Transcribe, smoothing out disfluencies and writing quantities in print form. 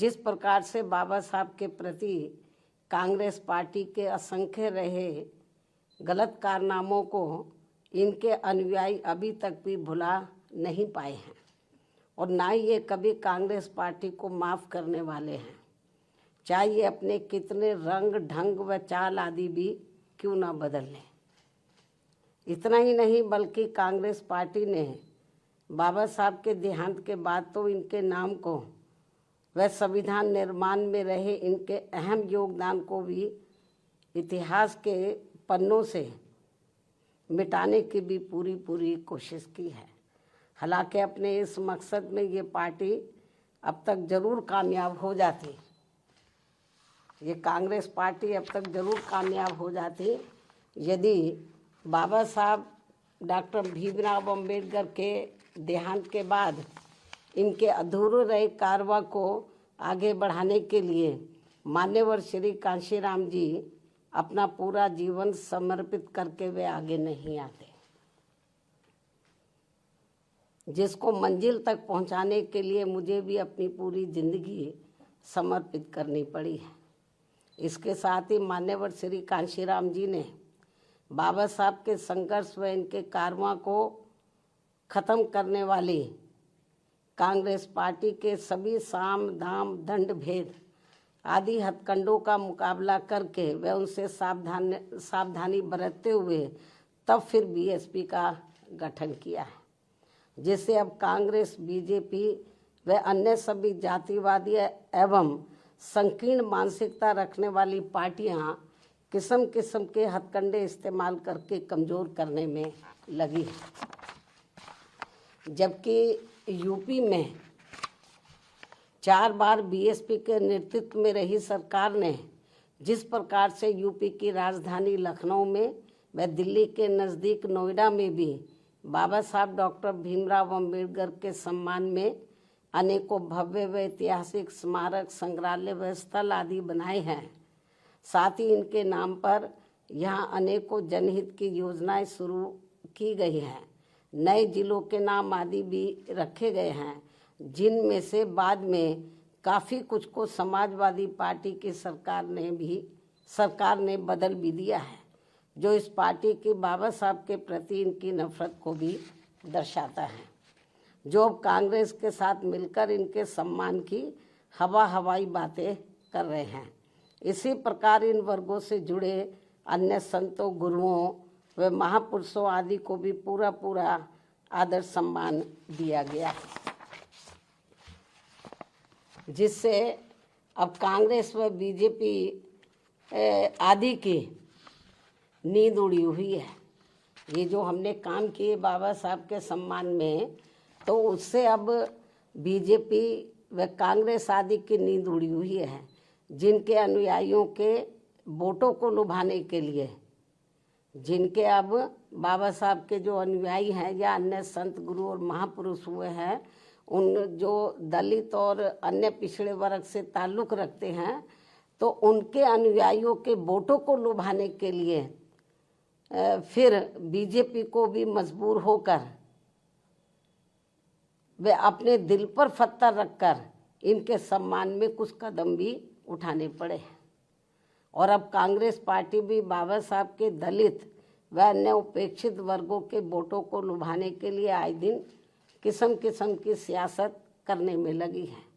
जिस प्रकार से बाबा साहब के प्रति कांग्रेस पार्टी के असंख्य रहे गलत कारनामों को इनके अनुयायी अभी तक भी भुला नहीं पाए हैं और ना ही ये कभी कांग्रेस पार्टी को माफ़ करने वाले हैं, चाहे ये अपने कितने रंग ढंग व चाल आदि भी क्यों ना बदल लें। इतना ही नहीं बल्कि कांग्रेस पार्टी ने बाबा साहब के देहांत के बाद तो इनके नाम को व संविधान निर्माण में रहे इनके अहम योगदान को भी इतिहास के पन्नों से मिटाने की भी पूरी कोशिश की है। हालांकि अपने इस मकसद में ये पार्टी अब तक जरूर कामयाब हो जाती, ये कांग्रेस पार्टी अब तक जरूर कामयाब हो जाती यदि बाबा साहब डॉक्टर भीमराव अंबेडकर के देहांत के बाद इनके अधूरे रहे कारवा को आगे बढ़ाने के लिए मान्यवर श्री कांशीराम जी अपना पूरा जीवन समर्पित करके वे आगे नहीं आते, जिसको मंजिल तक पहुंचाने के लिए मुझे भी अपनी पूरी जिंदगी समर्पित करनी पड़ी है। इसके साथ ही मान्यवर श्री कांशीराम जी ने बाबा साहब के संघर्ष व इनके कारवां को ख़त्म करने वाली कांग्रेस पार्टी के सभी साम दाम दंड भेद आदि हथकंडों का मुकाबला करके वे उनसे सावधानी बरतते हुए तब फिर बीएसपी का गठन किया है, जिससे अब कांग्रेस, बीजेपी व अन्य सभी जातिवादी एवं संकीर्ण मानसिकता रखने वाली पार्टियां किस्म किस्म के हथकंडे इस्तेमाल करके कमज़ोर करने में लगी है। जबकि यूपी में 4 बार बीएसपी के नेतृत्व में रही सरकार ने जिस प्रकार से यूपी की राजधानी लखनऊ में व दिल्ली के नज़दीक नोएडा में भी बाबा साहब डॉक्टर भीमराव अंबेडकर के सम्मान में अनेकों भव्य व ऐतिहासिक स्मारक, संग्रहालय व स्थल आदि बनाए हैं, साथ ही इनके नाम पर यहाँ अनेकों जनहित की योजनाएं शुरू की गई हैं। नए जिलों के नाम आदि भी रखे गए हैं, जिनमें से बाद में काफ़ी कुछ को समाजवादी पार्टी की सरकार ने बदल भी दिया है, जो इस पार्टी की बाबा साहब के प्रति इनकी नफरत को भी दर्शाता है, जो अब कांग्रेस के साथ मिलकर इनके सम्मान की हवाई बातें कर रहे हैं। इसी प्रकार इन वर्गों से जुड़े अन्य संतों, गुरुओं व महापुरुषों आदि को भी पूरा आदर सम्मान दिया गया है, जिससे अब कांग्रेस व बीजेपी आदि की नींद उड़ी हुई है। ये जो हमने काम किए बाबा साहब के सम्मान में, तो उससे अब बीजेपी व कांग्रेस आदि की नींद उड़ी हुई है, जिनके अनुयायियों के वोटों को लुभाने के लिए, जिनके अब बाबा साहब के जो अनुयायी हैं या अन्य संत, गुरु और महापुरुष हुए हैं, उन जो दलित और अन्य पिछड़े वर्ग से ताल्लुक़ रखते हैं, तो उनके अनुयायियों के वोटों को लुभाने के लिए फिर बीजेपी को भी मजबूर होकर वे अपने दिल पर पत्थर रखकर इनके सम्मान में कुछ कदम भी उठाने पड़े हैं। और अब कांग्रेस पार्टी भी बाबा साहब के दलित व अन्य उपेक्षित वर्गों के वोटों को लुभाने के लिए आए दिन किस्म किस्म की सियासत करने में लगी है।